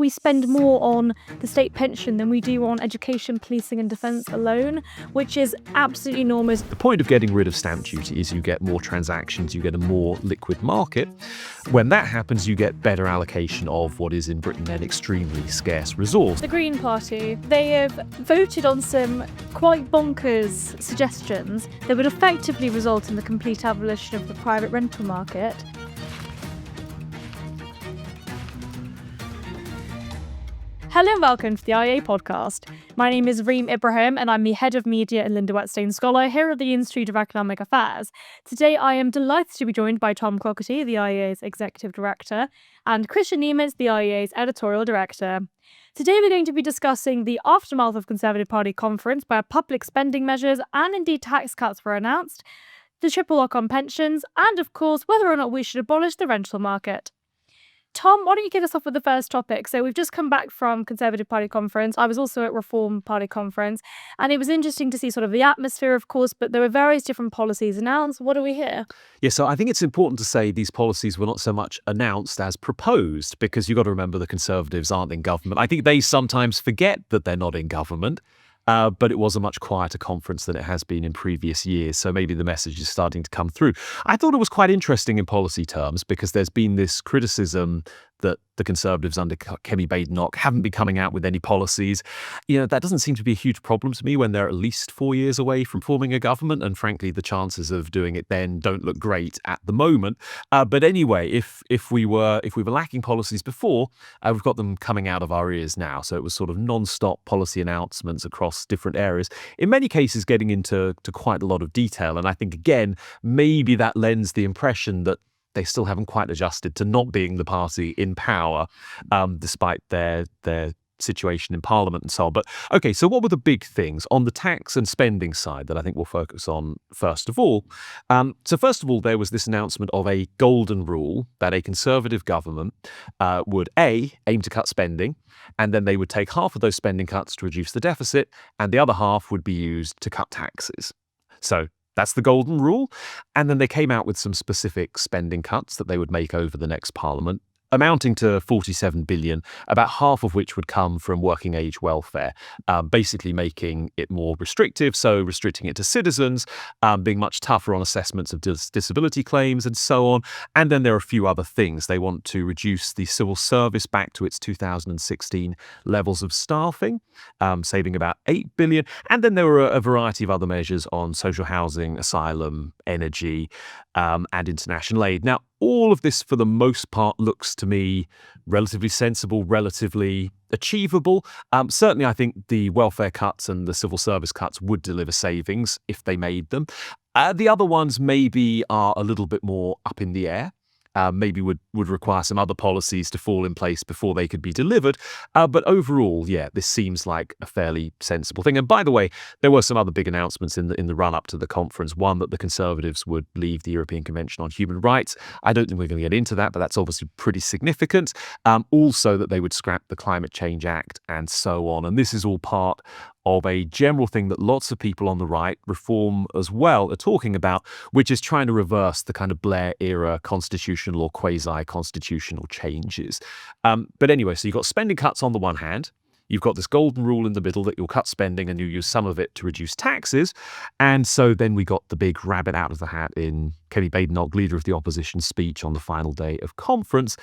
we spend more on the state pension than we do on education, policing and defence alone, which is absolutely enormous. The point of getting rid of stamp duty is you get more transactions, you get a more liquid market. When that happens, you get better allocation of what is in Britain an extremely scarce resource. The Green Party, they have voted on some quite bonkers suggestions that would effectively result in the complete abolition of the private rental market. Hello and welcome to the IEA podcast. My name is Reem Ibrahim and I'm the Head of Media and Linda Whetstone Scholar here at the Institute of Economic Affairs. Today I am delighted to be joined by Tom Clougherty, the IEA's Executive Director, and Kristian Niemietz, the IEA's Editorial Director. Today we're going to be discussing the aftermath of Conservative Party conference where public spending measures and indeed tax cuts were announced, the triple lock on pensions, and of course whether or not we should abolish the rental market. Tom, why don't you kick us off with the first topic? So we've just come back from Conservative Party conference. I was also at Reform Party conference, and it was interesting to see sort of the atmosphere, of course, but there were various different policies announced. What do we hear? Yeah, so I think it's important to say these policies were not so much announced as proposed, because you've got to remember the Conservatives aren't in government. I think they sometimes forget that they're not in government. But it was a much quieter conference than it has been in previous years. So maybe the message is starting to come through. I thought it was quite interesting in policy terms because there's been this criticism that the Conservatives under Kemi Badenoch haven't been coming out with any policies. That doesn't seem to be a huge problem to me when they're at least 4 years away from forming a government. And frankly, the chances of doing it then don't look great at the moment. But anyway, if we were lacking policies before, we've got them coming out of our ears now. So it was sort of non-stop policy announcements across different areas, in many cases getting into quite a lot of detail. And I think, again, maybe that lends the impression that they still haven't quite adjusted to not being the party in power, despite their situation in Parliament and so on. But okay, so what were the big things on the tax and spending side that I think we'll focus on first of all? So first of all, there was this announcement of a golden rule that a Conservative government would aim to cut spending, and then they would take half of those spending cuts to reduce the deficit, and the other half would be used to cut taxes. So that's the golden rule. And then they came out with some specific spending cuts that they would make over the next Parliament, amounting to 47 billion, about half of which would come from working age welfare, basically making it more restrictive, so restricting it to citizens, being much tougher on assessments of disability claims and so on. And then there are a few other things. They want to reduce the civil service back to its 2016 levels of staffing, saving about 8 billion. And then there were a variety of other measures on social housing, asylum, energy, and international aid. Now, all of this, for the most part, looks to me relatively sensible, relatively achievable. Certainly, I think the welfare cuts and the civil service cuts would deliver savings if they made them. The other ones maybe are a little bit more up in the air. Maybe would require some other policies to fall in place before they could be delivered. But overall, yeah, this seems like a fairly sensible thing. And by the way, there were some other big announcements in the run-up to the conference. One, that the Conservatives would leave the European Convention on Human Rights. I don't think we're going to get into that, but that's obviously pretty significant. Also, that they would scrap the Climate Change Act and so on. And this is all part of a general thing that lots of people on the right, Reform as well, are talking about, which is trying to reverse the kind of Blair-era constitutional or quasi-constitutional changes. But anyway, so you've got spending cuts on the one hand. You've got this golden rule in the middle that you'll cut spending and you use some of it to reduce taxes. And so then we got the big rabbit out of the hat in Kemi Badenoch, leader of the opposition, speech on the final day of conference,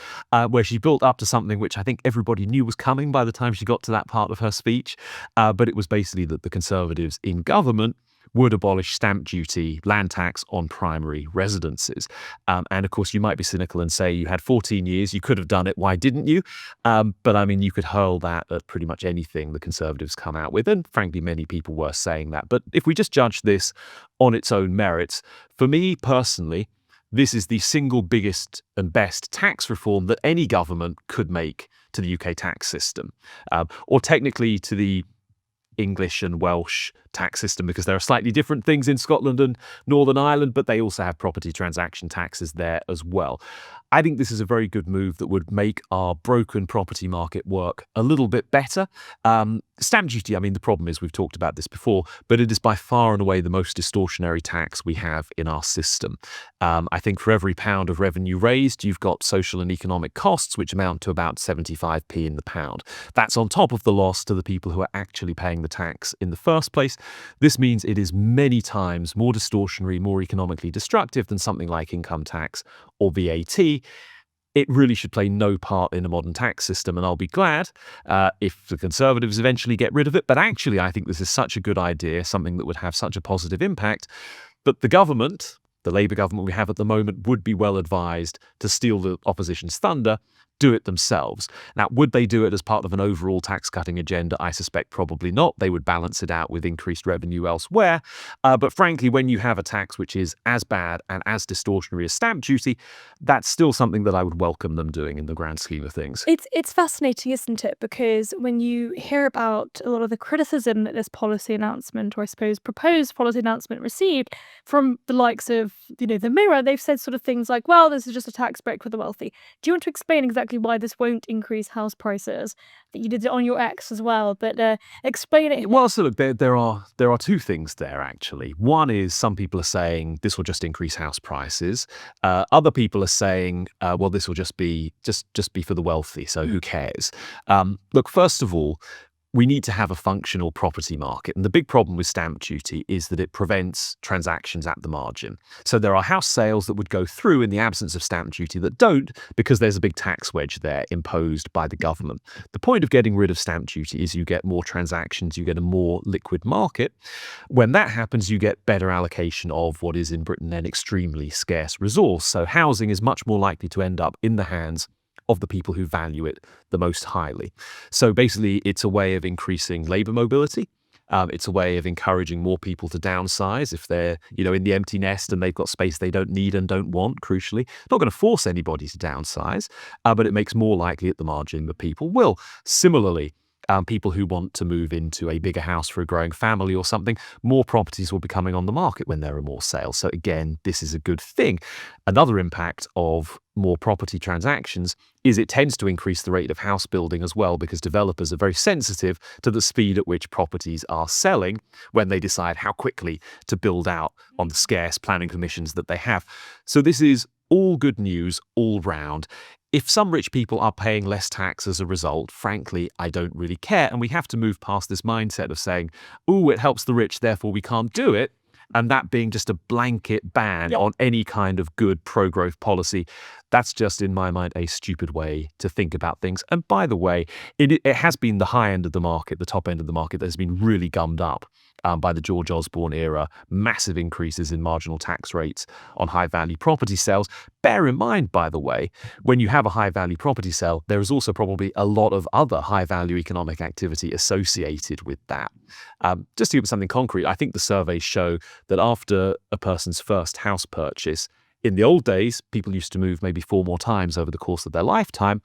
where she built up to something which I think everybody knew was coming by the time she got to that part of her speech. But it was basically that the Conservatives in government would abolish stamp duty, land tax on primary residences. And of course, you might be cynical and say you had 14 years, you could have done it, why didn't you? But I mean, you could hurl that at pretty much anything the Conservatives come out with. And frankly, many people were saying that. But if we just judge this on its own merits, for me personally, this is the single biggest and best tax reform that any government could make to the UK tax system, or technically to the English and Welsh tax system because there are slightly different things in Scotland and Northern Ireland, but they also have property transaction taxes there as well. I think this is a very good move that would make our broken property market work a little bit better. Stamp duty, I mean, the problem is we've talked about this before, but it is by far and away the most distortionary tax we have in our system. I think for every pound of revenue raised, you've got social and economic costs, which amount to about 75p in the pound. That's on top of the loss to the people who are actually paying the tax in the first place. This means it is many times more distortionary, more economically destructive than something like income tax or VAT. It really should play no part in a modern tax system, and I'll be glad if the Conservatives eventually get rid of it. But actually, I think this is such a good idea, something that would have such a positive impact, that the government, the Labour government we have at the moment, would be well advised to steal the opposition's thunder, do it themselves. Now, would they do it as part of an overall tax-cutting agenda? I suspect probably not. They would balance it out with increased revenue elsewhere. But frankly, when you have a tax which is as bad and as distortionary as stamp duty, that's still something that I would welcome them doing in the grand scheme of things. It's fascinating, isn't it? Because when you hear about a lot of the criticism that this policy announcement, or I suppose proposed policy announcement, received from the likes of, the Mirror, they've said sort of things like, well, this is just a tax break for the wealthy. Do you want to explain exactly why this won't increase house prices? You did it on your X as well, but explain it. Well, so look, there are two things there, actually. One is some people are saying this will just increase house prices. Other people are saying, well, this will just be for the wealthy, so who cares? Look, first of all, we need to have a functional property market. And the big problem with stamp duty is that it prevents transactions at the margin. So there are house sales that would go through in the absence of stamp duty that don't, because there's a big tax wedge there imposed by the government. The point of getting rid of stamp duty is you get more transactions, you get a more liquid market. When that happens, you get better allocation of what is in Britain an extremely scarce resource. So housing is much more likely to end up in the hands of the people who value it the most highly. So basically, it's a way of increasing labour mobility. It's a way of encouraging more people to downsize if they're, in the empty nest and they've got space they don't need and don't want, crucially. Not going to force anybody to downsize, but it makes more likely at the margin that people will. Similarly, people who want to move into a bigger house for a growing family or something, more properties will be coming on the market when there are more sales. So again, this is a good thing. Another impact of more property transactions is it tends to increase the rate of house building as well, because developers are very sensitive to the speed at which properties are selling when they decide how quickly to build out on the scarce planning permissions that they have. So this is all good news all round. If some rich people are paying less tax as a result, frankly, I don't really care. And we have to move past this mindset of saying, oh, it helps the rich, therefore we can't do it. And that being just a blanket ban on any kind of good pro-growth policy. That's just, in my mind, a stupid way to think about things. And by the way, it has been the high end of the market, the top end of the market, that has been really gummed up by the George Osborne era, massive increases in marginal tax rates on high-value property sales. Bear in mind, by the way, when you have a high-value property sale, there is also probably a lot of other high-value economic activity associated with that. Just to give something concrete, I think the surveys show that after a person's first house purchase, in the old days, people used to move maybe 4 more times over the course of their lifetime.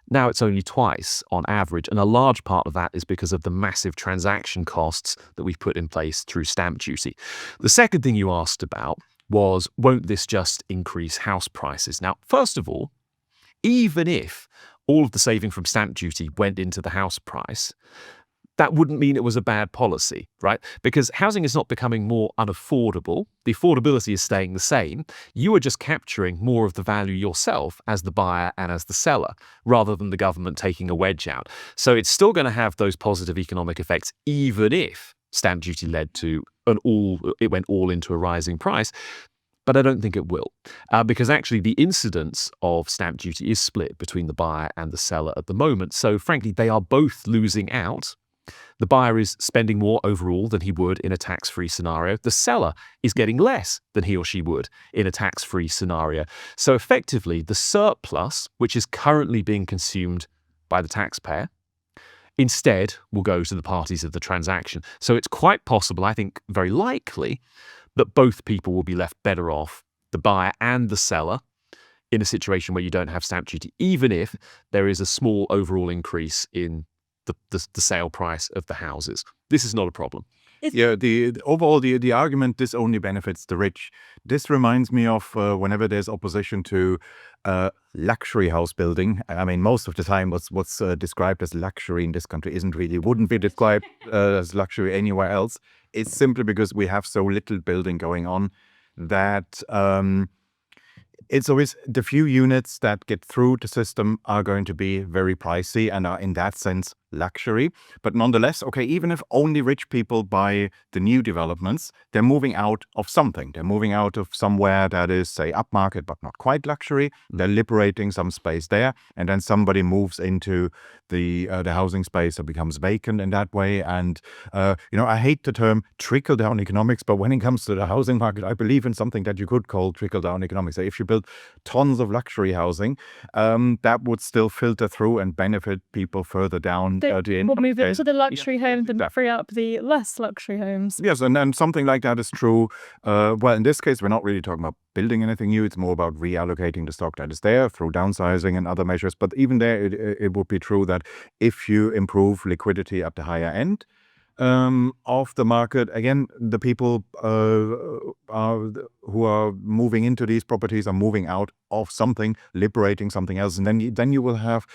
Now it's only twice on average, and a large part of that is because of the massive transaction costs that we've put in place through stamp duty. The second thing you asked about was, won't this just increase house prices? Now, first of all, even if all of the saving from stamp duty went into the house price, that wouldn't mean it was a bad policy, right? Because housing is not becoming more unaffordable. The affordability is staying the same. You are just capturing more of the value yourself as the buyer and as the seller, rather than the government taking a wedge out. So it's still going to have those positive economic effects, even if stamp duty led to it went all into a rising price. But I don't think it will, because actually the incidence of stamp duty is split between the buyer and the seller at the moment. So frankly, they are both losing out. The buyer is spending more overall than he would in a tax-free scenario. The seller is getting less than he or she would in a tax-free scenario. So effectively, the surplus, which is currently being consumed by the taxpayer, instead will go to the parties of the transaction. So it's quite possible, I think very likely, that both people will be left better off, the buyer and the seller, in a situation where you don't have stamp duty, even if there is a small overall increase in the sale price of the houses. This is not a problem. The overall the argument, this only benefits the rich. This reminds me of whenever there's opposition to luxury house building. I mean, most of the time what's described as luxury in this country wouldn't be described as luxury anywhere else. It's simply because we have so little building going on that it's always the few units that get through the system are going to be very pricey and are in that sense luxury. But nonetheless, okay, even if only rich people buy the new developments, they're moving out of something. They're moving out of somewhere that is, say, upmarket, but not quite luxury. They're liberating some space there. And then somebody moves into the housing space that becomes vacant in that way. And, I hate the term trickle-down economics, but when it comes to the housing market, I believe in something that you could call trickle-down economics. So if you build tons of luxury housing, that would still filter through and benefit people further down. We'll move into the luxury homes and free up the less luxury homes. Yes, and something like that is true. Well, in this case, we're not really talking about building anything new. It's more about reallocating the stock that is there through downsizing and other measures. But even there, it would be true that if you improve liquidity at the higher end of the market, again, the people who are moving into these properties are moving out of something, liberating something else, and then you will have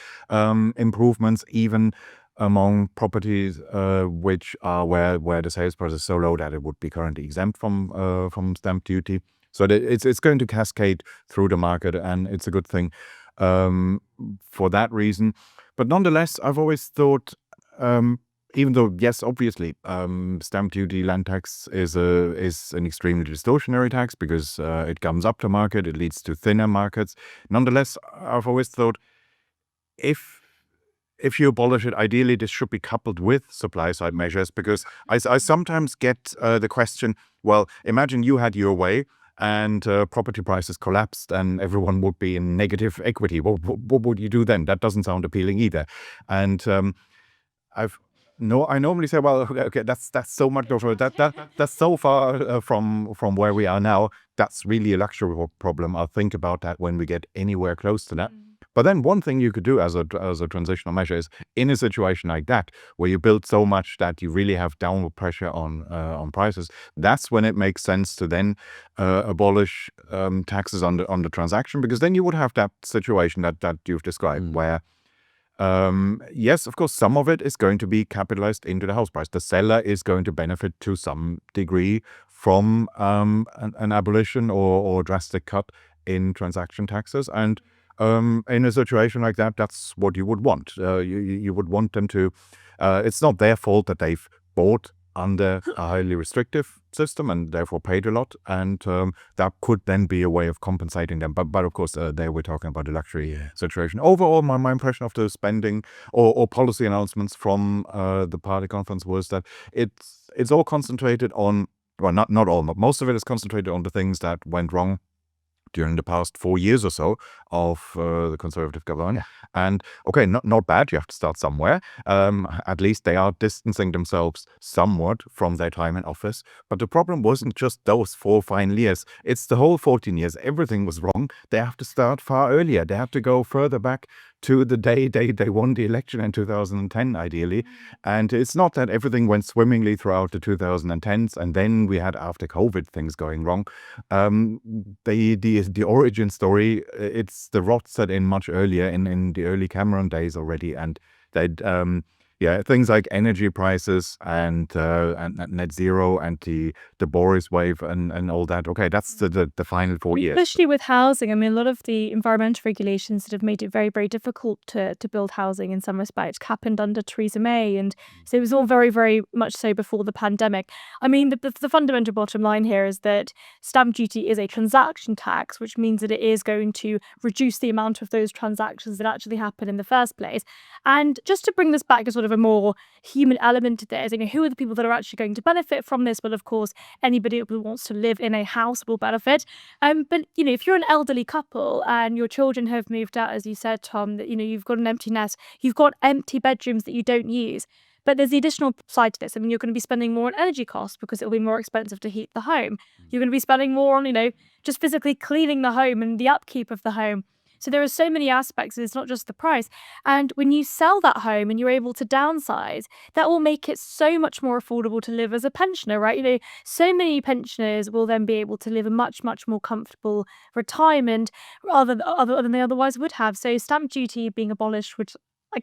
improvements even among properties which are where the sales price is so low that it would be currently exempt from stamp duty. So it's going to cascade through the market, and it's a good thing for that reason. But nonetheless, I've always thought, even though, yes, obviously, stamp duty, land tax is an extremely distortionary tax because it comes up the market, it leads to thinner markets. Nonetheless, I've always thought if you abolish it, ideally this should be coupled with supply-side measures, because I sometimes get the question, well, imagine you had your way and property prices collapsed and everyone would be in negative equity. What would you do then? That doesn't sound appealing either. And I normally say, well, okay, that's so much of that's so far from where we are now. That's really a luxury problem. I'll think about that when we get anywhere close to that. But then one thing you could do as a transitional measure is, in a situation like that, where you build so much that you really have downward pressure on prices, that's when it makes sense to then abolish taxes on the transaction, because then you would have that situation that you've described, where yes, of course, some of it is going to be capitalized into the house price. The seller is going to benefit to some degree from an abolition or drastic cut in transaction taxes. And in a situation like that, that's what you would want. You would want them to, it's not their fault that they've bought under a highly restrictive system and therefore paid a lot, and that could then be a way of compensating them. But of course, there we're talking about the luxury situation. Overall, my impression of the spending or policy announcements from the party conference was that it's all concentrated on, well, not all, but most of it is concentrated on the things that went wrong during the past 4 years or so of the Conservative government. Yeah. And okay, not bad, you have to start somewhere. At least they are distancing themselves somewhat from their time in office. But the problem wasn't just those 4 final years. It's the whole 14 years. Everything was wrong. They have to start far earlier. They have to go further back to the day they won the election in 2010, ideally. And it's not that everything went swimmingly throughout the 2010s, and then we had, after COVID, things going wrong. The origin story, it's the rot set in much earlier, in the early Cameron days already, and they'd things like energy prices and net zero and the Boris wave and all that. Okay, that's the final 4 years. Especially with housing, I mean, a lot of the environmental regulations that have made it very, very difficult to build housing in some respects happened under Theresa May, and so it was all very, very much so before the pandemic. I mean, the fundamental bottom line here is that stamp duty is a transaction tax, which means that it is going to reduce the amount of those transactions that actually happen in the first place. And just to bring this back to sort of a more human element to this, who are the people that are actually going to benefit from this? Well, of course, anybody who wants to live in a house will benefit. But if you're an elderly couple and your children have moved out, as you said, Tom, that you've got an empty nest, you've got empty bedrooms that you don't use. But there's the additional side to this. I mean, you're going to be spending more on energy costs because it'll be more expensive to heat the home. You're going to be spending more on, just physically cleaning the home and the upkeep of the home. So there are so many aspects. It's not just the price. And when you sell that home and you're able to downsize, that will make it so much more affordable to live as a pensioner, right? So many pensioners will then be able to live a much, much more comfortable retirement other than they otherwise would have. So stamp duty being abolished would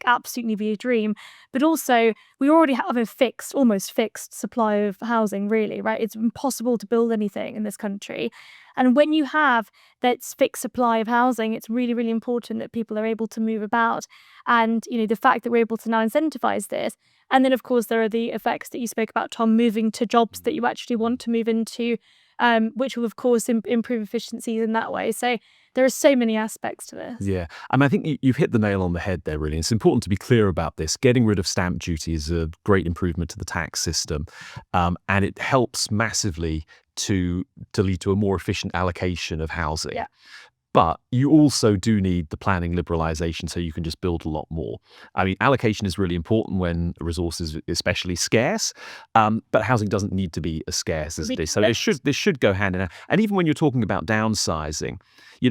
absolutely be a dream. But also, we already have a almost fixed supply of housing, really, right? It's impossible to build anything in this country. And when you have that fixed supply of housing, it's really, really important that people are able to move about. And, the fact that we're able to now incentivize this. And then, of course, there are the effects that you spoke about, Tom, moving to jobs that you actually want to move into, which will, of course, improve efficiencies in that way. So there are so many aspects to this. Yeah. I think you've hit the nail on the head there, really. It's important to be clear about this. Getting rid of stamp duty is a great improvement to the tax system, and it helps massively to lead to a more efficient allocation of housing. Yeah. But you also do need the planning liberalisation so you can just build a lot more. Allocation is really important when a resource is especially scarce, but housing doesn't need to be as scarce as it is. So this should go hand in hand. And even when you're talking about downsizing,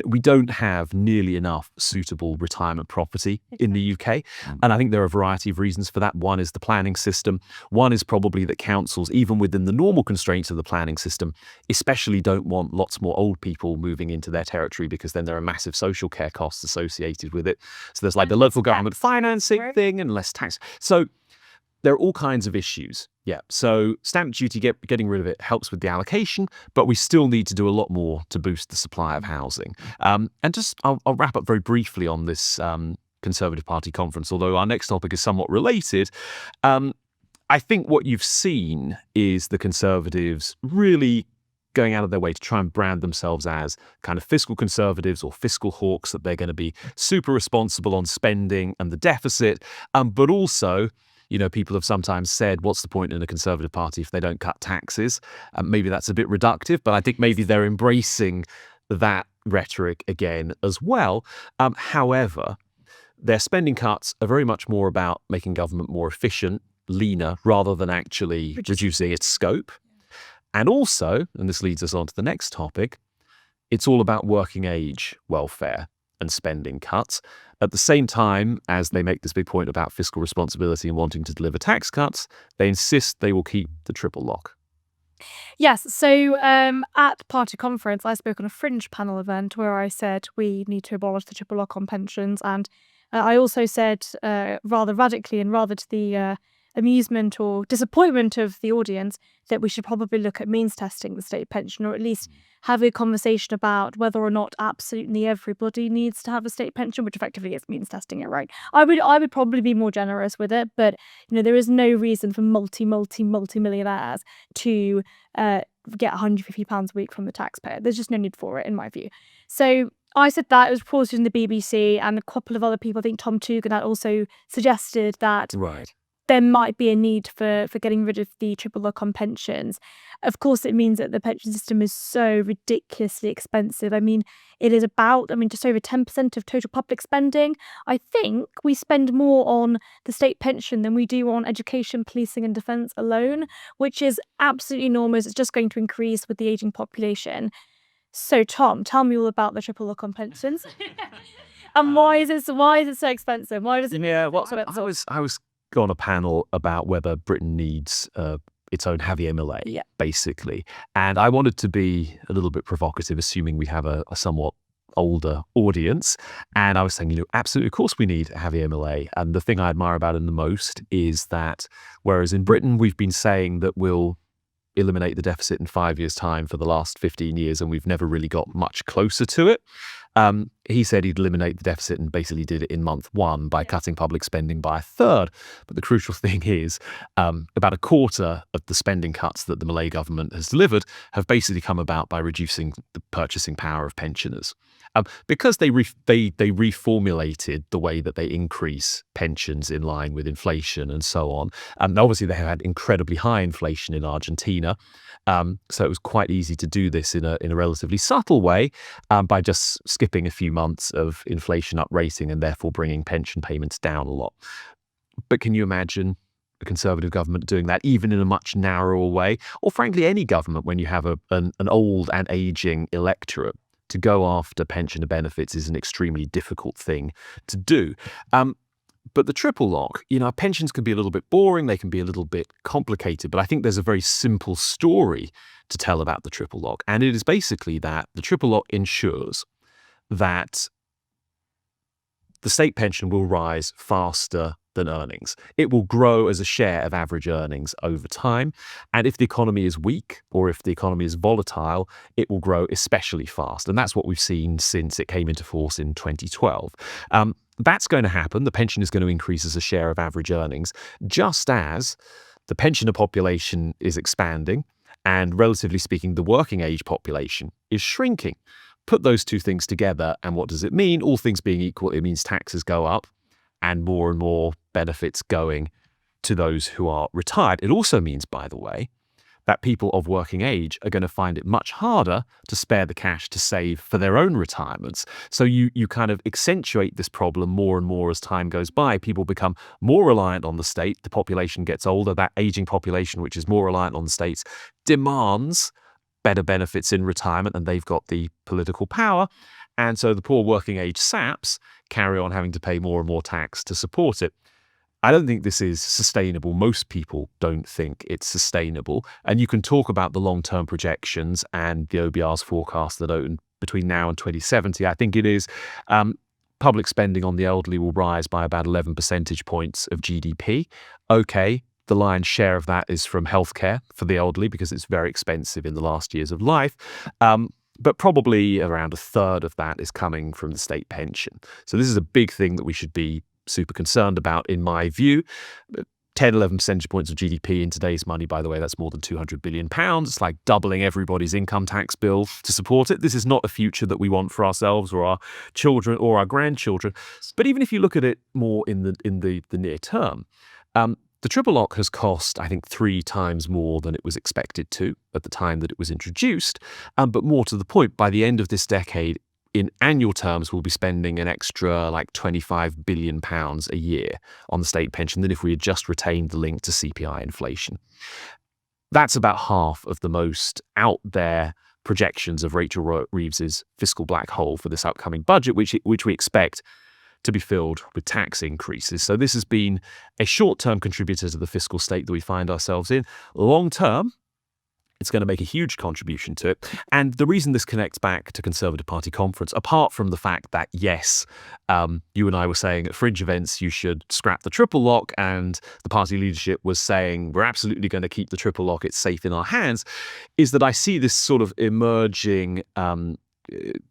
we don't have nearly enough suitable retirement property in the UK. And I think there are a variety of reasons for that. One is the planning system. One is probably that councils, even within the normal constraints of the planning system, especially don't want lots more old people moving into their territory because then there are massive social care costs associated with it. So there's the local government financing thing and less tax. So there are all kinds of issues. Yeah. So stamp duty, getting rid of it helps with the allocation, but we still need to do a lot more to boost the supply of housing. And I'll wrap up very briefly on this Conservative Party conference, although our next topic is somewhat related. I think what you've seen is the Conservatives really going out of their way to try and brand themselves as kind of fiscal conservatives or fiscal hawks, that they're going to be super responsible on spending and the deficit. But also, people have sometimes said, what's the point in a Conservative Party if they don't cut taxes? Maybe that's a bit reductive, but I think maybe they're embracing that rhetoric again as well. However, their spending cuts are very much more about making government more efficient, leaner, rather than actually reducing its scope. And also, and this leads us on to the next topic, it's all about working age welfare and spending cuts. At the same time as they make this big point about fiscal responsibility and wanting to deliver tax cuts, they insist they will keep the triple lock. Yes. So at party conference, I spoke on a fringe panel event where I said we need to abolish the triple lock on pensions. And I also said rather radically and rather to the amusement or disappointment of the audience that we should probably look at means testing the state pension, or at least have a conversation about whether or not absolutely everybody needs to have a state pension, which effectively is means testing it, right? I would probably be more generous with it, but there is no reason for multi-millionaires to get £150 a week from the taxpayer. There's just no need for it, in my view. So I said that. It was reported in the BBC, and a couple of other people, I think Tom Tugendhat also suggested that there might be a need for getting rid of the triple lock on pensions. Of course, it means that the pension system is so ridiculously expensive. It is about, just over 10% of total public spending. I think we spend more on the state pension than we do on education, policing and defence alone, which is absolutely enormous. It's just going to increase with the ageing population. So, Tom, tell me all about the triple lock on pensions. And why is it so expensive? Why does it I was on a panel about whether Britain needs its own Javier Milei, basically. And I wanted to be a little bit provocative, assuming we have a somewhat older audience. And I was saying, absolutely, of course we need Javier Milei. And the thing I admire about him the most is that whereas in Britain we've been saying that we'll eliminate the deficit in 5 years' time for the last 15 years, and we've never really got much closer to it. He said he'd eliminate the deficit and basically did it in month one by cutting public spending by a third. But the crucial thing is about a quarter of the spending cuts that the Milei government has delivered have basically come about by reducing the purchasing power of pensioners. Because they reformulated the way that they increase pensions in line with inflation and so on. Obviously, they had incredibly high inflation in Argentina. So it was quite easy to do this in a relatively subtle way by just skipping a few months of inflation uprating and therefore bringing pension payments down a lot. But can you imagine a Conservative government doing that even in a much narrower way? Or frankly, any government when you have an old and ageing electorate? to go after pensioner benefits is an extremely difficult thing to do. But the triple lock, pensions can be a little bit boring, they can be a little bit complicated, but I think there's a very simple story to tell about the triple lock. And it is basically that the triple lock ensures that the state pension will rise faster than earnings. It will grow as a share of average earnings over time. And if the economy is weak or if the economy is volatile, it will grow especially fast. And that's what we've seen since it came into force in 2012. That's going to happen. The pension is going to increase as a share of average earnings, just as the pensioner population is expanding and, relatively speaking, the working age population is shrinking. Put those two things together, and what does it mean? All things being equal, it means taxes go up and more benefits going to those who are retired. It also means, by the way, that people of working age are going to find it much harder to spare the cash to save for their own retirements. So you kind of accentuate this problem more and more as time goes by. People become more reliant on the state. The population gets older. That aging population, which is more reliant on the states, demands better benefits in retirement, and they've got the political power. And so the poor working age saps carry on having to pay more and more tax to support it. I don't think this is sustainable. Most people don't think it's sustainable. And you can talk about the long-term projections and the OBR's forecast that between now and 2070, I think it is, public spending on the elderly will rise by about 11 percentage points of GDP. Okay, the lion's share of that is from healthcare for the elderly because it's very expensive in the last years of life. But probably around a third of that is coming from the state pension. So this is a big thing that we should be super concerned about, in my view. 10, 11 percentage points of GDP in today's money, by the way, that's more than £200 billion. It's like doubling everybody's income tax bill to support it. This is not a future that we want for ourselves or our children or our grandchildren. But even if you look at it more in the near term, the triple lock has cost, I think, 3 times more than it was expected to at the time that it was introduced. But more to the point, by the end of this decade, in annual terms, we'll be spending an extra like £25 billion a year on the state pension than if we had just retained the link to CPI inflation. That's about half of the most out there projections of Rachel Reeves's fiscal black hole for this upcoming budget, which we expect to be filled with tax increases. So this has been a short-term contributor to the fiscal state that we find ourselves in. Long-term, it's going to make a huge contribution to it. And the reason this connects back to Conservative Party conference, apart from the fact that, yes, you and I were saying at fringe events you should scrap the triple lock, and the party leadership was saying we're absolutely going to keep the triple lock, it's safe in our hands, is that I see this sort of emerging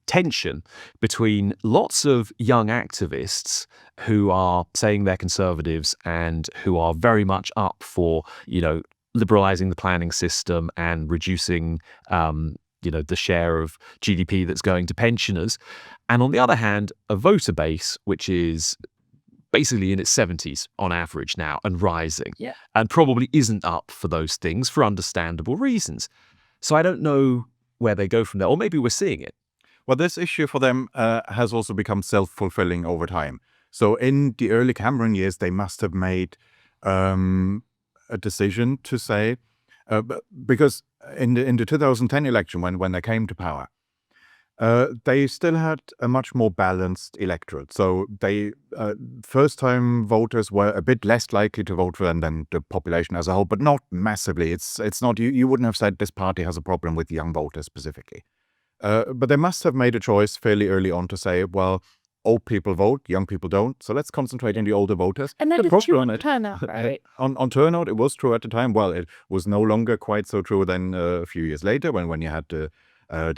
tension between lots of young activists who are saying they're conservatives and who are very much up for, liberalizing the planning system and reducing, the share of GDP that's going to pensioners. And on the other hand, a voter base, which is basically in its 70s on average now and rising, and probably isn't up for those things for understandable reasons. So I don't know where they go from there, or maybe we're seeing it. Well, this issue for them has also become self-fulfilling over time. So in the early Cameron years, they must have made a decision to say, because in the 2010 election, when they came to power, they still had a much more balanced electorate. So they first-time voters were a bit less likely to vote for them than the population as a whole, but not massively. It's not, you wouldn't have said this party has a problem with young voters specifically. But they must have made a choice fairly early on to say, well, old people vote, young people don't. So let's concentrate on the older voters. And then it's true on turnout, right? On turnout, it was true at the time. Well, it was no longer quite so true then a few years later when you had the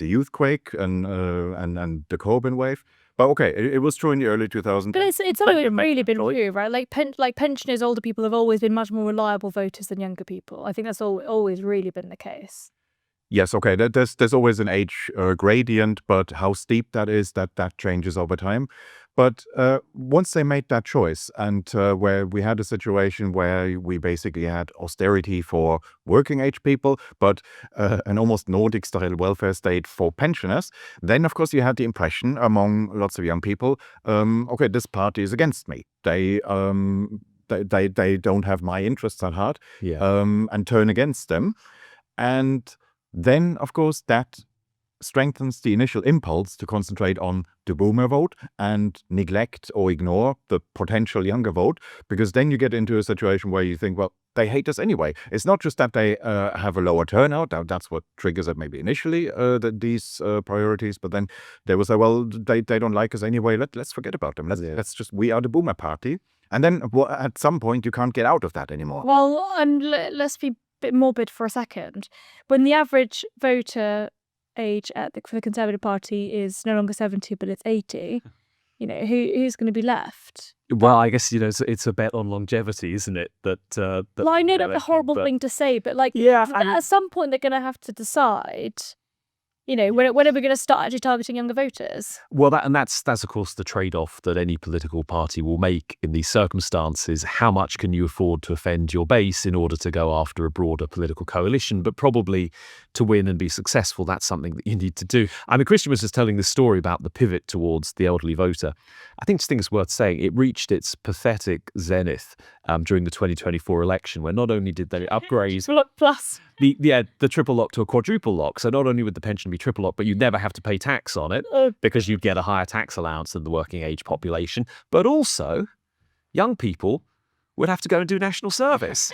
youth quake and the Corbyn wave. But okay, it was true in the early 2000s. But it's always really been true, right? Like pensioners, older people have always been much more reliable voters than younger people. I think that's always really been the case. Yes, okay, there's always an age gradient, but how steep that is, that changes over time. But once they made that choice, and where we had a situation where we basically had austerity for working age people, but an almost Nordic-style welfare state for pensioners, then of course you had the impression among lots of young people, okay, this party is against me. They don't have my interests at heart, and turn against them. And then, of course, that strengthens the initial impulse to concentrate on the boomer vote and neglect or ignore the potential younger vote, because then you get into a situation where you think, well, they hate us anyway. It's not just that they have a lower turnout. That's what triggers it maybe initially, these priorities. But then they will say, well, they don't like us anyway. Let's forget about them. Let's just, we are the boomer party. And then at some point, you can't get out of that anymore. Well, and let's be a bit morbid for a second. When the average voter age for the Conservative Party is no longer 70, but it's 80, who's going to be left? Well, I guess, it's a bet on longevity, isn't it? Well, I know that's a horrible thing to say, but at some point they're going to have to decide, when are we going to start actually targeting younger voters? Well, that's of course the trade-off that any political party will make in these circumstances. How much can you afford to offend your base in order to go after a broader political coalition? But probably to win and be successful, that's something that you need to do. I mean, Kristian was just telling this story about the pivot towards the elderly voter. I think it's worth saying it reached its pathetic zenith during the 2024 election, where not only did they upgrade plus the triple lock to a quadruple lock. So not only would the pension be triple lock, but you'd never have to pay tax on it because you'd get a higher tax allowance than the working age population. But also, young people would have to go and do national service.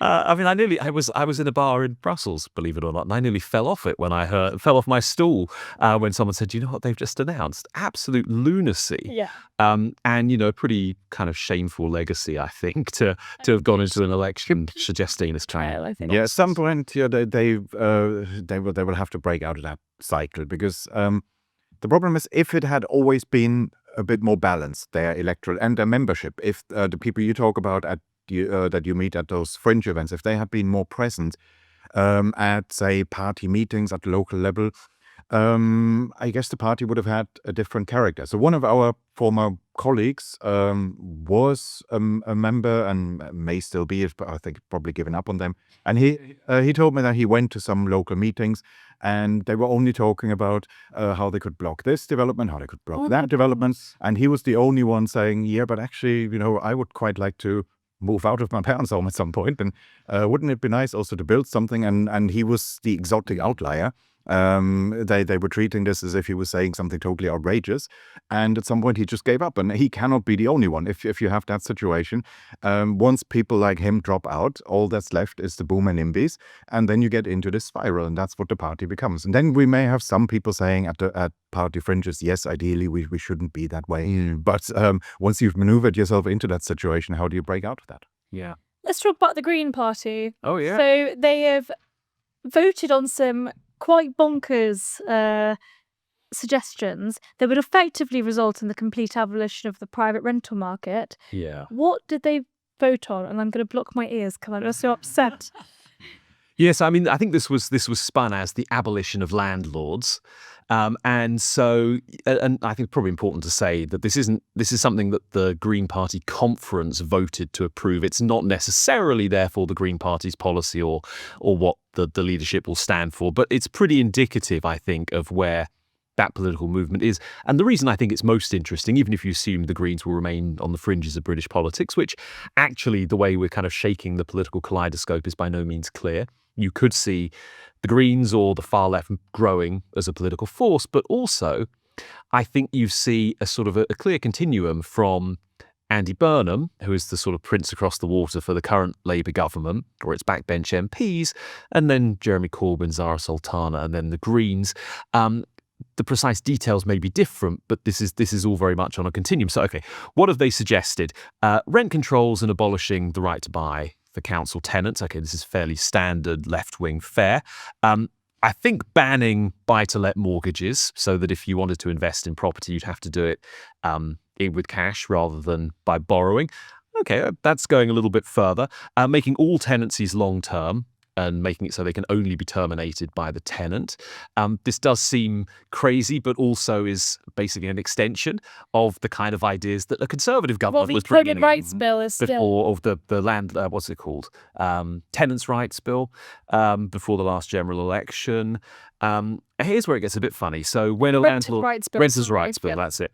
I mean, I was in a bar in Brussels, believe it or not, and I nearly fell off it when I fell off my stool when someone said, you know what they've just announced? Absolute lunacy. Yeah. And, a pretty kind of shameful legacy, I think, to have gone into an election suggesting this trial. I think. Yeah, at some point, they will have to break out of that cycle, because the problem is, if it had always been a bit more balanced, their electoral and their membership, if the people you talk about that you meet at those fringe events, if they had been more present at, say, party meetings at the local level, I guess the party would have had a different character. So one of our former colleagues was a member and may still be, but I think probably given up on them. And he told me that he went to some local meetings and they were only talking about how they could block this development, how they could block that development. And he was the only one saying, yeah, but actually, I would quite like to move out of my parents' home at some point, and wouldn't it be nice also to build something? And he was the exotic outlier. They were treating this as if he was saying something totally outrageous, and at some point he just gave up. And he cannot be the only one. If you have that situation, once people like him drop out, all that's left is the boomer NIMBYs, and then you get into this spiral, and that's what the party becomes. And then we may have some people saying at party fringes, yes, ideally we shouldn't be that way, but once you've maneuvered yourself into that situation, how do you break out of that? Yeah. Let's talk about the Green Party. Oh yeah. So they have voted on some quite bonkers suggestions that would effectively result in the complete abolition of the private rental market. Yeah. What did they vote on? And I'm going to block my ears because I'm just so upset. Yes, I mean, I think this was spun as the abolition of landlords, and I think it's probably important to say that this is something that the Green Party conference voted to approve. It's not necessarily, therefore, the Green Party's policy or what the leadership will stand for, but it's pretty indicative, I think, of where that political movement is. And the reason I think it's most interesting, even if you assume the Greens will remain on the fringes of British politics, which actually the way we're kind of shaking the political kaleidoscope is by no means clear. You could see the Greens or the far left growing as a political force, but also I think you see a sort of a clear continuum from Andy Burnham, who is the sort of prince across the water for the current Labour government, or its backbench MPs, and then Jeremy Corbyn, Zara Sultana, and then the Greens. The precise details may be different, but this is all very much on a continuum. So, okay, what have they suggested? Rent controls and abolishing the right to buy for council tenants. Okay, this is fairly standard left-wing fare. I think banning buy-to-let mortgages, so that if you wanted to invest in property, you'd have to do it with cash rather than by borrowing. Okay, that's going a little bit further. Making all tenancies long-term and making it so they can only be terminated by the tenant. This does seem crazy, but also is basically an extension of the kind of ideas that a Conservative government was bringing Tenant Rights Bill is still... before of the land, what's it called? Tenants' Rights Bill, before the last general election. Here's where it gets a bit funny. So when a landlord... Renters' Rights Bill, that's it.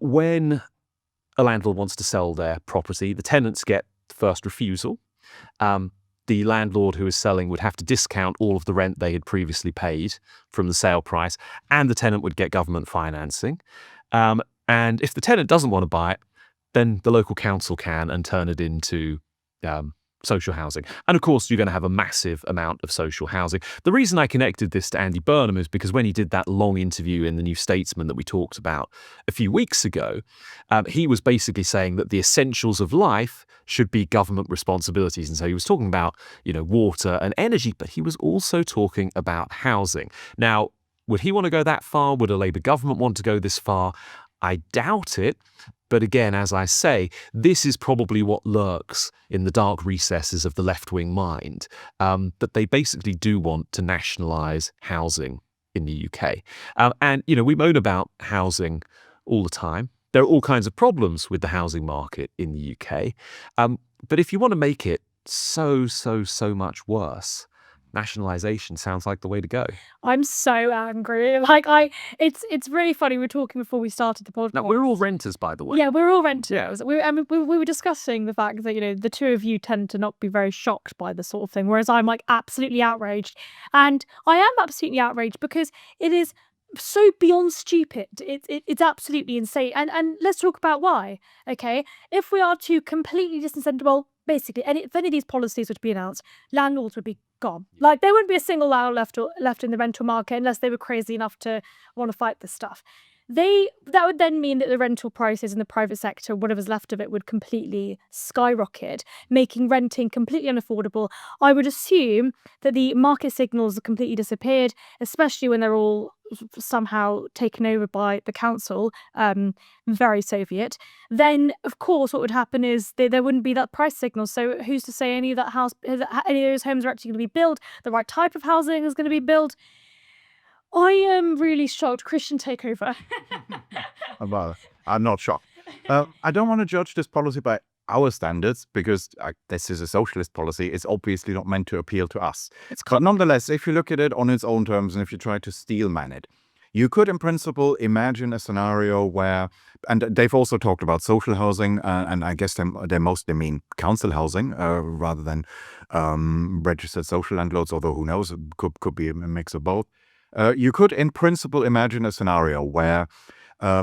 When a landlord wants to sell their property, the tenants get first refusal. the landlord who is selling would have to discount all of the rent they had previously paid from the sale price, and the tenant would get government financing. And if the tenant doesn't want to buy it, then the local council can and turn it into social housing. And of course, you're going to have a massive amount of social housing. The reason I connected this to Andy Burnham is because when he did that long interview in the New Statesman that we talked about a few weeks ago, he was basically saying that the essentials of life should be government responsibilities. And so he was talking about, water and energy, but he was also talking about housing. Now, would he want to go that far? Would a Labour government want to go this far? I doubt it. But again, as I say, this is probably what lurks in the dark recesses of the left-wing mind, that they basically do want to nationalise housing in the UK. And we moan about housing all the time. There are all kinds of problems with the housing market in the UK. But if you want to make it so much worse, nationalisation sounds like the way to go. I'm so angry. It's really funny. We were talking before we started the podcast. Now, we're all renters, by the way. Yeah, we're all renters. Yeah. We were discussing the fact that, the two of you tend to not be very shocked by this sort of thing, whereas I'm absolutely outraged. And I am absolutely outraged because it is so beyond stupid. It's absolutely insane. And let's talk about why. Okay, if we are to completely disincentive, well, basically, if any of these policies were to be announced, landlords would be gone. There wouldn't be a single landlord left in the rental market unless they were crazy enough to want to fight this stuff. That would then mean that the rental prices in the private sector, whatever's left of it, would completely skyrocket, making renting completely unaffordable. I would assume that the market signals have completely disappeared, especially when they're all somehow taken over by the council, very Soviet. Then, of course, what would happen is there wouldn't be that price signal. So who's to say any of those homes are actually going to be built? The right type of housing is going to be built. I am really shocked. Kristian, take over. Well, I'm not shocked. I don't want to judge this policy by our standards because this is a socialist policy. It's obviously not meant to appeal to us. But nonetheless, if you look at it on its own terms and if you try to steelman it, you could, in principle, imagine a scenario where, and they've also talked about social housing, and I guess they mostly mean council housing rather than registered social landlords, although who knows, it could be a mix of both. You could, in principle, imagine a scenario where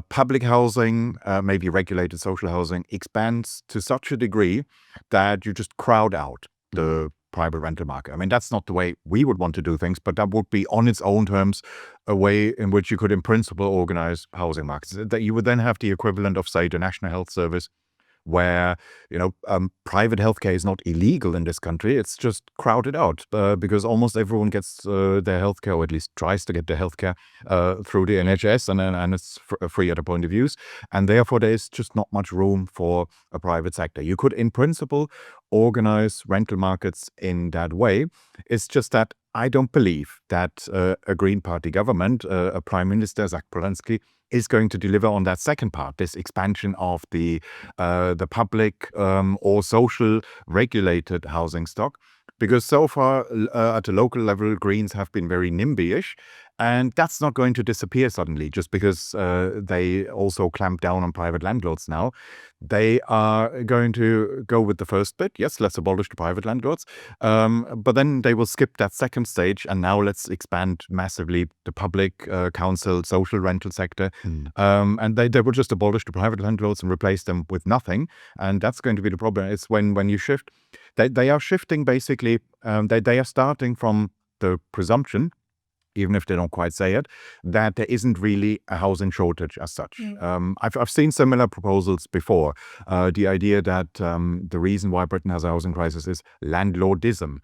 public housing, maybe regulated social housing, expands to such a degree that you just crowd out the private rental market. I mean, that's not the way we would want to do things, but that would be on its own terms a way in which you could, in principle, organize housing markets. That you would then have the equivalent of, say, the National Health Service, where private healthcare is not illegal in this country. It's just crowded out because almost everyone gets their healthcare, or at least tries to get their healthcare through the NHS, and it's free at a point of use. And therefore, there is just not much room for a private sector. You could, in principle, organize rental markets in that way. It's just that I don't believe that a Green Party government, a Prime Minister, Zach Polanski, is going to deliver on that second part, this expansion of the public or social regulated housing stock. Because so far, at the local level, Greens have been very NIMBY-ish, and that's not going to disappear suddenly just because they also clamp down on private landlords now. They are going to go with the first bit. Yes, let's abolish the private landlords. But then they will skip that second stage, and now let's expand massively the public, council, social rental sector. And they will just abolish the private landlords and replace them with nothing. And that's going to be the problem. It's when you shift. They are shifting basically, they are starting from the presumption, even if they don't quite say it, that there isn't really a housing shortage as such. I've seen similar proposals before. The idea that the reason why Britain has a housing crisis is landlordism,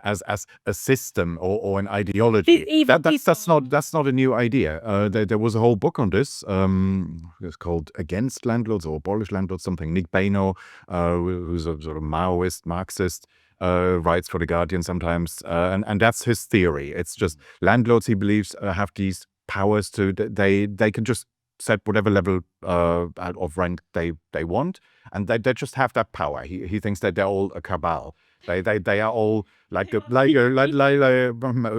as a system or an ideology. That's not a new idea. There was a whole book on this. It's called Against Landlords or Abolish Landlords, something. Nick Baino, who's a sort of Maoist, Marxist, writes for The Guardian sometimes, and that's his theory. It's just landlords, he believes, have these powers to, they can just set whatever level of rent they want, and they just have that power. He thinks that they're all a cabal. They are all like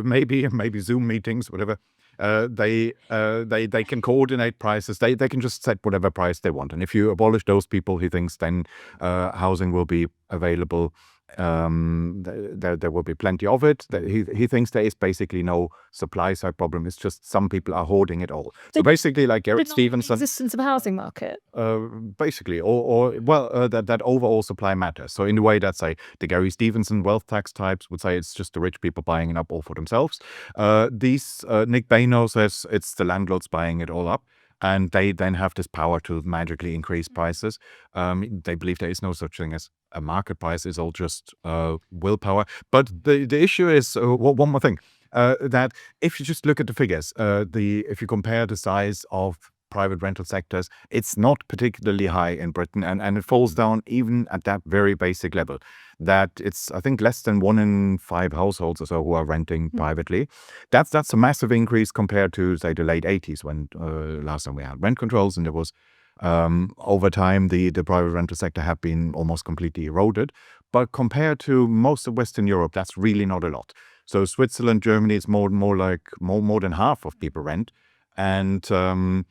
maybe Zoom meetings, whatever. They can coordinate prices. They can just set whatever price they want. And if you abolish those people, he thinks then housing will be available there will be plenty of it. He thinks there is basically no supply side problem. It's just some people are hoarding it all. So basically, like Garrett Stevenson, existence of a housing market. Basically, that overall supply matters. So in a way, that's the Gary Stevenson wealth tax types would say it's just the rich people buying it up all for themselves. Nick Badenoch says it's the landlords buying it all up. And they then have this power to magically increase prices. They believe there is no such thing as a market price. It's all just willpower. But the issue is, one more thing, that if you just look at the figures, if you compare the size of private rental sectors, it's not particularly high in Britain, and it falls down even at that very basic level. That it's, I think, less than 1 in 5 households or so who are renting privately. That's a massive increase compared to, say, the late 80s when last time we had rent controls, and there was over time the private rental sector had been almost completely eroded. But compared to most of Western Europe, that's really not a lot. So Switzerland, Germany, it's more than half of people rent, and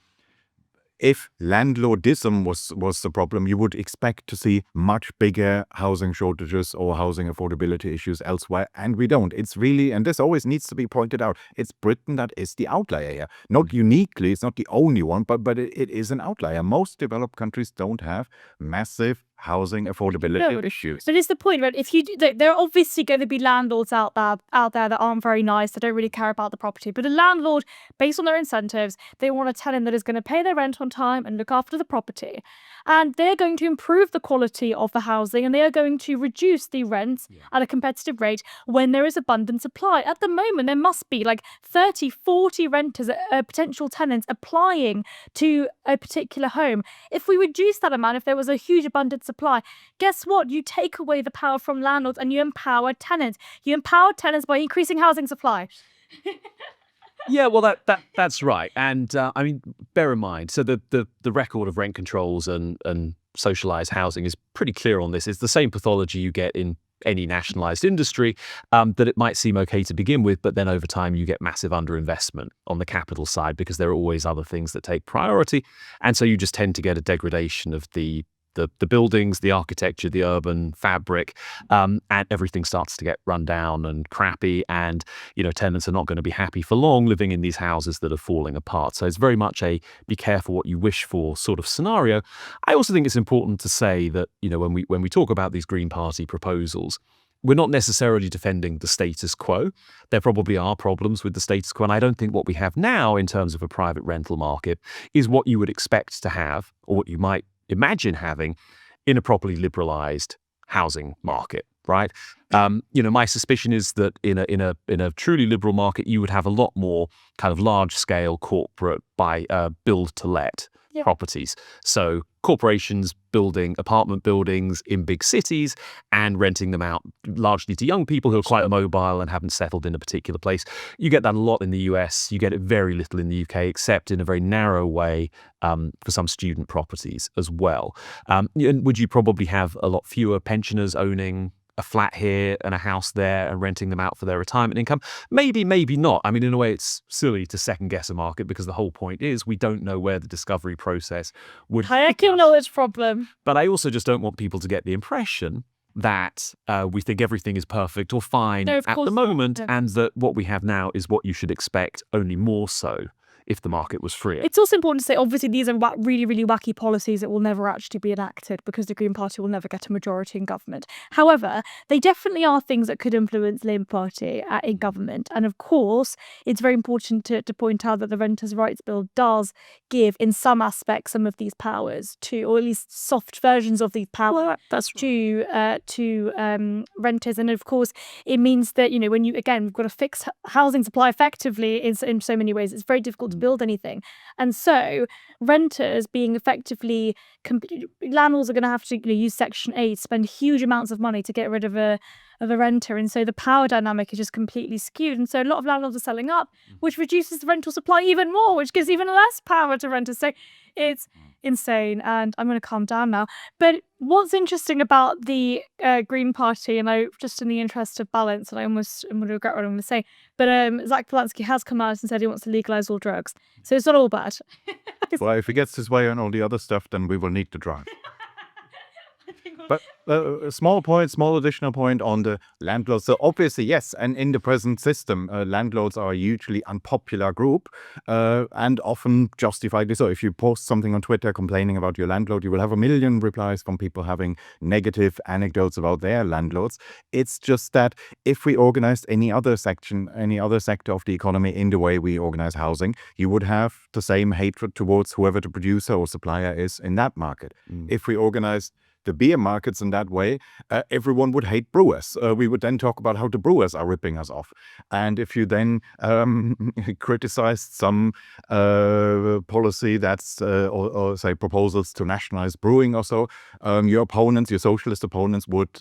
if landlordism was the problem, you would expect to see much bigger housing shortages or housing affordability issues elsewhere, and we don't. It's really, and this always needs to be pointed out, it's Britain that is the outlier here. Not uniquely, it's not the only one, but it is an outlier. Most developed countries don't have massive housing affordability issues. But it's the point, right? If you there are obviously going to be landlords out there that aren't very nice, that don't really care about the property. But a landlord, based on their incentives, they want a tenant that is going to pay their rent on time and look after the property. And they're going to improve the quality of the housing, and they are going to reduce the rents at a competitive rate when there is abundant supply. At the moment, there must be like 30, 40 renters, potential tenants applying to a particular home. If we reduce that amount, if there was a huge abundant supply, guess what? You take away the power from landlords and you empower tenants. You empower tenants by increasing housing supply. Yeah, well, that's right. And I mean, bear in mind, so the record of rent controls and socialized housing is pretty clear on this. It's the same pathology you get in any nationalized industry, that it might seem okay to begin with, but then over time you get massive underinvestment on the capital side because there are always other things that take priority. And so you just tend to get a degradation of the buildings, the architecture, the urban fabric, and everything starts to get run down and crappy. And, tenants are not going to be happy for long living in these houses that are falling apart. So it's very much a be careful what you wish for sort of scenario. I also think it's important to say that, when we talk about these Green Party proposals, we're not necessarily defending the status quo. There probably are problems with the status quo. And I don't think what we have now in terms of a private rental market is what you would expect to have, or what you might imagine having in a properly liberalized housing market, right? My suspicion is that in a truly liberal market, you would have a lot more kind of large scale corporate build to let properties. So corporations building apartment buildings in big cities and renting them out largely to young people who are quite mobile and haven't settled in a particular place. You get that a lot in the US. You get it very little in the UK, except in a very narrow way for some student properties as well. And would you probably have a lot fewer pensioners owning a flat here and a house there and renting them out for their retirement income? Maybe, maybe not. I mean, in a way, it's silly to second guess a market because the whole point is we don't know where the discovery process would. Hayek knowledge problem. But I also just don't want people to get the impression that we think everything is perfect or fine at the moment, and that what we have now is what you should expect, only more so if the market was freer. It's also important to say, obviously, these are really, really wacky policies that will never actually be enacted because the Green Party will never get a majority in government. However, they definitely are things that could influence Labour Party in government. And of course, it's very important to point out that the Renters' Rights Bill does give, in some aspects, some of these powers to, or at least soft versions of these powers to renters. And of course, it means that, when we've got to fix housing supply effectively in so many ways, it's very difficult to build anything. And so renters being effectively, landlords are going to have to use Section 8, spend huge amounts of money to get rid of a renter. And so the power dynamic is just completely skewed. And so a lot of landlords are selling up, which reduces the rental supply even more, which gives even less power to renters. So it's insane. And I'm going to calm down now. But what's interesting about the Green Party, and I just in the interest of balance, and I'm going to regret what I'm going to say, but Zach Polanski has come out and said he wants to legalize all drugs. So it's not all bad. Well, if he gets his way on all the other stuff, then we will need to drive. But a small additional point on the landlords. So obviously, yes, and in the present system, landlords are a hugely unpopular group, and often justifiably so. If you post something on Twitter complaining about your landlord, you will have a million replies from people having negative anecdotes about their landlords. It's just that if we organized any other sector of the economy in the way we organize housing, you would have the same hatred towards whoever the producer or supplier is in that market. If we organized the beer markets in that way, everyone would hate brewers. We would then talk about how the brewers are ripping us off. And if you then criticized some policy that's, or say proposals to nationalize brewing or so, your socialist opponents would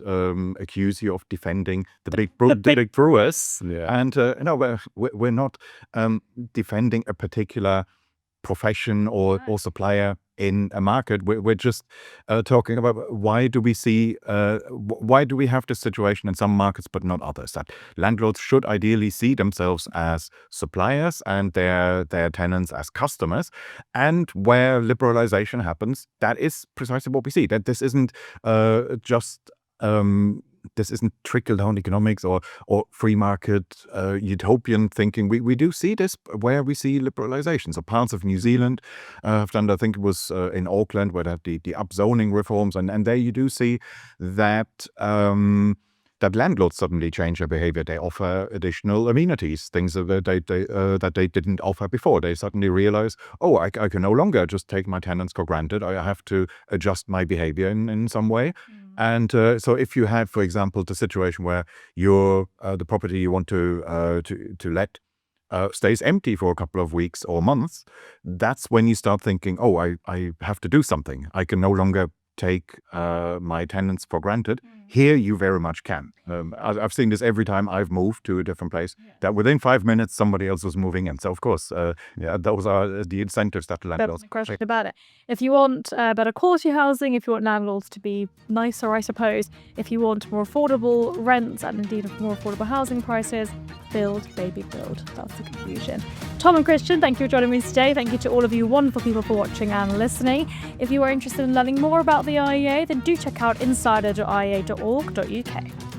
accuse you of defending the big brewers. Yeah. And no, we're not defending a particular profession or supplier in a market. We're just talking about why do we have this situation in some markets but not others, that landlords should ideally see themselves as suppliers and their tenants as customers, and where liberalization happens, that is precisely what we see, that this isn't this isn't trickle-down economics or free market utopian thinking. We do see this where we see liberalization. So parts of New Zealand have done, I think it was in Auckland, where they had the upzoning reforms, and there you do see that that landlords suddenly change their behavior. They offer additional amenities, things that they didn't offer before. They suddenly realize, oh, I can no longer just take my tenants for granted. I have to adjust my behavior in some way. And so if you had, for example, the situation where the property you want to let stays empty for a couple of weeks or months, that's when you start thinking, oh, I have to do something. I can no longer take my tenants for granted. Here you very much can. I've seen this every time I've moved to a different place, that within 5 minutes somebody else was moving in. So of course, those are the incentives that the landlords. That's no question about it. If you want better quality housing, if you want landlords to be nicer, I suppose, if you want more affordable rents and indeed more affordable housing prices, build, baby, build. That's the conclusion. Tom and Kristian, thank you for joining me today. Thank you to all of you wonderful people for watching and listening. If you are interested in learning more about the IEA, then do check out insider.iea.org.uk.